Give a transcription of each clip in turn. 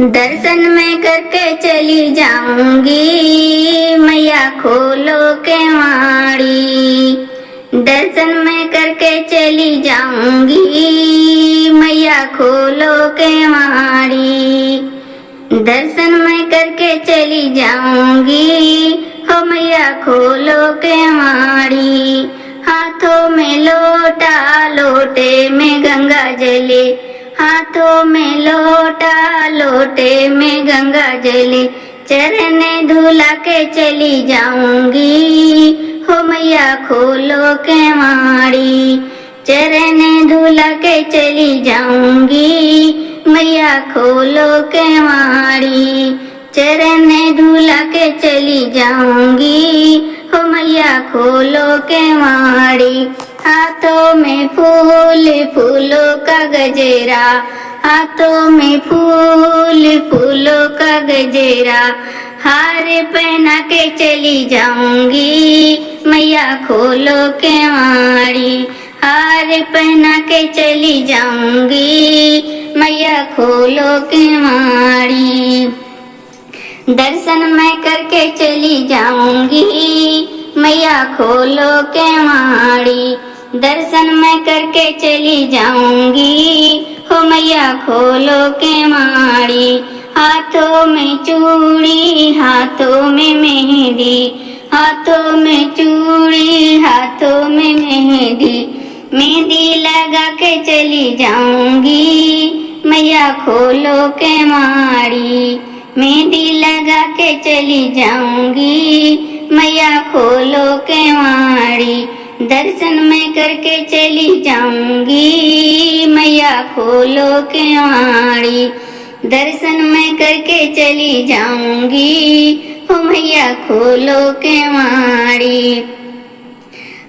दर्शन मैं करके चली जाऊंगी, मैया खोलो केवाड़ी। दर्शन मैं करके चली जाऊंगी, मैया खोलो केवाड़ी। दर्शन मैं करके चली जाऊंगी, हो मैया खोलो केवाड़ी। हाथों में लोटा, लोटे में गंगा जले, हाथों में लोटा, लोटे में गंगा जले। चरण धुला के चली जाऊंगी, हो मैया खोलो केवाड़ी। चरण धुला के चली जाऊंगी, मैया खोलो केवाड़ी। चरण धुला के चली जाऊंगी, हो मैया खोलो केवाड़ी। हाथों में फूल, फूलों का गजरा, हाथों में फूल, फूलों का गजरा। हार पहना के चली जाऊंगी, मैया खोलो केवाड़ी। हार पहना के चली जाऊंगी, मैया खोलो केवाड़ी। दर्शन मैं करके चली जाऊंगी, मैया खोलो केवाड़ी। दर्शन मैं करके चली जाऊंगी, हो मैया खोलो केवाड़ी। हाथों में चूड़ी, हाथों में मेहंदी, हाथों में चूड़ी, हाथों में मेहंदी। मेहंदी लगा के चली जाऊंगी, मैया खोलो केवाड़ी। मेहंदी लगा के चली जाऊंगी, मैया खोलो केवाड़ी। दर्शन मैं करके चली जाऊंगी, मैया खोलो केवाड़ी। दर्शन मैं करके चली जाऊंगी, हो मैया खोलो केवाड़ी।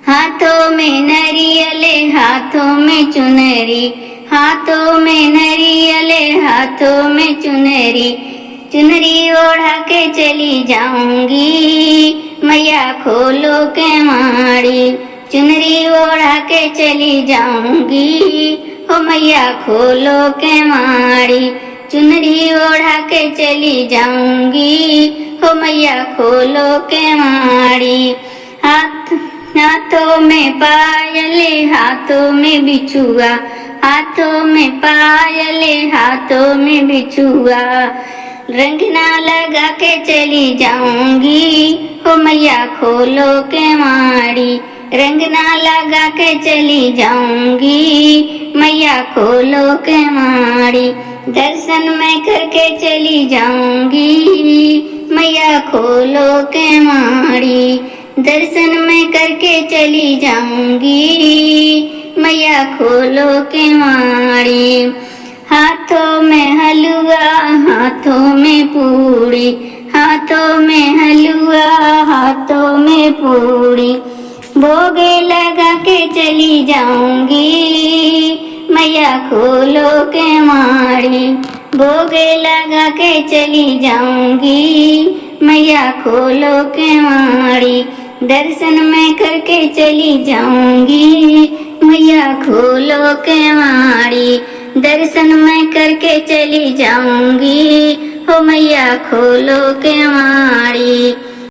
हाथों में नरियले, हाथों में चुनरी, हाथों में नरियले, हाथों में चुनरी। चुनरी ओढ़ा के चली जाऊंगी, मैया खोलो केवाड़ी। चुनरी ओढ़ा के चली जाऊंगी, हो मैया खोलो केवाड़ी। चुनरी ओढ़ा के चली जाऊंगी, हो मैया खोलो केवाड़ी। हाथों में पायले, हाथों में बिछुआ, हाथों में पायले, हाथों में बिछुआ। रंगना लगा के चली जाऊंगी, हो मैया खोलो केवाड़ी। रंगना लगा के चली जाऊंगी, मैया खोलो केवाड़ी। दर्शन मैं करके चली जाऊंगी, मैया खोलो केवाड़ी। दर्शन मैं करके चली जाऊंगी, मैया खोलो केवाड़ी। हाथों में हलवा, हाथों में पूड़ी, हाथों में हलवा, हाथों में पूड़ी। भोग लगा के चली जाऊंगी, मैया खोलो केवाड़ी। भोग लगा के चली जाऊंगी, मैया खोलो केवाड़ी। दर्शन मैं करके चली जाऊंगी, मैया खोलो केवाड़ी। दर्शन मैं करके चली जाऊंगी, हो मैया खोलो केवाड़ी।